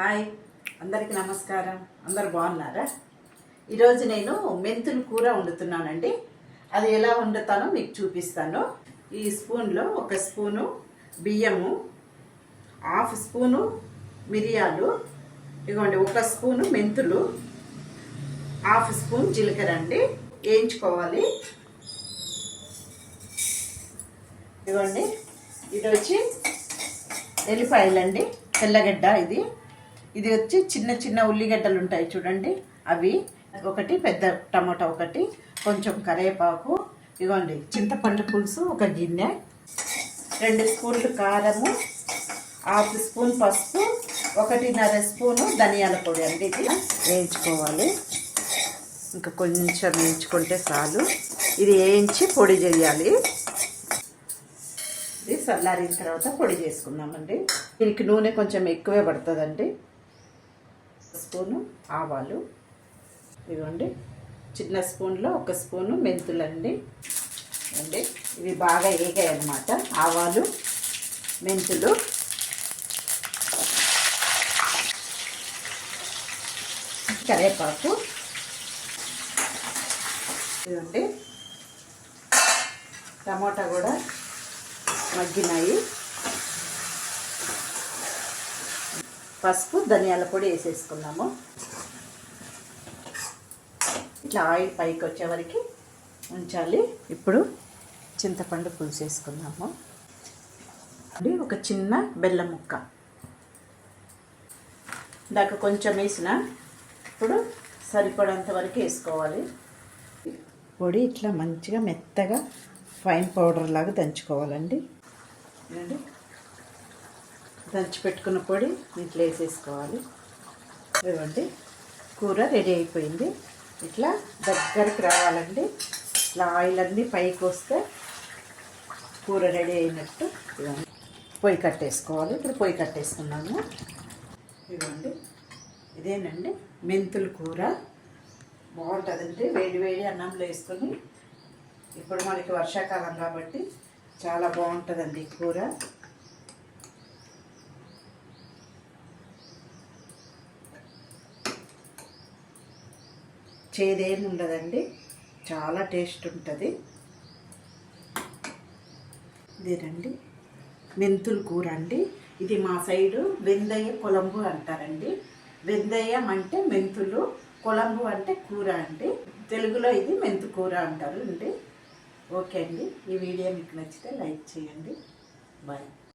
Hi, అందరికీ నమస్కారం. అందరు బాగున్నారా? ఈరోజు నేను మెంతులు కూర వండుతున్నానండి. అది ఎలా వండుతానో మీకు చూపిస్తాను. ఈ స్పూన్లో 1 స్పూను బియ్యము, 1/2 స్పూను మిరియాలు, ఇదిగోండి 1 స్పూను మెంతులు, 1/2 స్పూన్ జీలకర్ర అండి వేయించుకోవాలి. ఇదిగోండి, ఇది వచ్చి ఎల్లిపాయలండి, తెల్లగడ్డ. ఇది వచ్చి చిన్న చిన్న ఉల్లిగడ్డలు ఉంటాయి చూడండి, అవి ఒకటి, పెద్ద టమాటా ఒకటి, కొంచెం కరివేపాకు, ఇదిగోండి చింతపండు పులుసు 1 గిన్నె, 2 స్పూన్లు కారము, 1/2 స్పూన్ పసుపు, 1.5 స్పూను ధనియాల పొడి అండి. ఇది వేయించుకోవాలి. ఇంకా కొంచెం వేయించుకుంటే చాలు. ఇది వేయించి పొడి చేయాలి. ఇది చల్లారిన తర్వాత పొడి చేసుకుందామండి. దీనికి నూనె కొంచెం ఎక్కువే పడుతుందండి. 1 స్పూను ఆవాలు, ఇదిగోండి చిన్న స్పూన్లో 1 స్పూను మెంతులండి. అండి ఇవి బాగా వేగాయి అన్నమాట. ఆవాలు, మెంతులు, కరివేపాకు, ఇదండి టమాటా కూడా మగ్గినాయి. పసుపు, ధనియాల పొడి వేసేసుకున్నాము. ఇట్లా ఆయిల్ పైకి వచ్చే వరకు ఉంచాలి. ఇప్పుడు చింతపండు పులుసు వేసుకున్నాము. అది 1 చిన్న బెల్లం ముక్క, దాకా కొంచెం వేసిన, ఇప్పుడు సరిపడంత వరకు వేసుకోవాలి. పొడి ఇట్లా మంచిగా మెత్తగా ఫైన్ పౌడర్ లాగా దంచుకోవాలండి. దంచి పెట్టుకున్న పొడి ఇట్లా వేసేసుకోవాలి. ఇవ్వండి, కూర రెడీ అయిపోయింది. ఇట్లా దగ్గరికి రావాలండి. ఇట్లా ఆయిల్ అన్నీ పైకి వస్తే కూర రెడీ అయినట్టు. ఇవ్వండి, పొయ్యి కట్టేసుకోవాలి. ఇప్పుడు పొయ్యి కట్టేసుకున్నాము. ఇవ్వండి, ఇదేనండి మెంతుల కూర. బాగుంటుందండి వేడి వేడి అన్నంలో వేసుకొని. ఇప్పుడు మనకి వర్షాకాలం కాబట్టి చాలా బాగుంటుందండి ఈ కూర. చేదేమి ఉండదండి, చాలా టేస్ట్ ఉంటుంది. ఇదేనండి మెంతుల కూర అండి. ఇది మా సైడు వెందయ్య కొలంబు అంటారండి. వెందయ్యం అంటే మెంతులు, కొలంబు అంటే కూర అండి. తెలుగులో ఇది మెంతు కూర అంటారు అండి. ఓకే అండి, ఈ వీడియో మీకు నచ్చితే లైక్ చేయండి. బాయ్.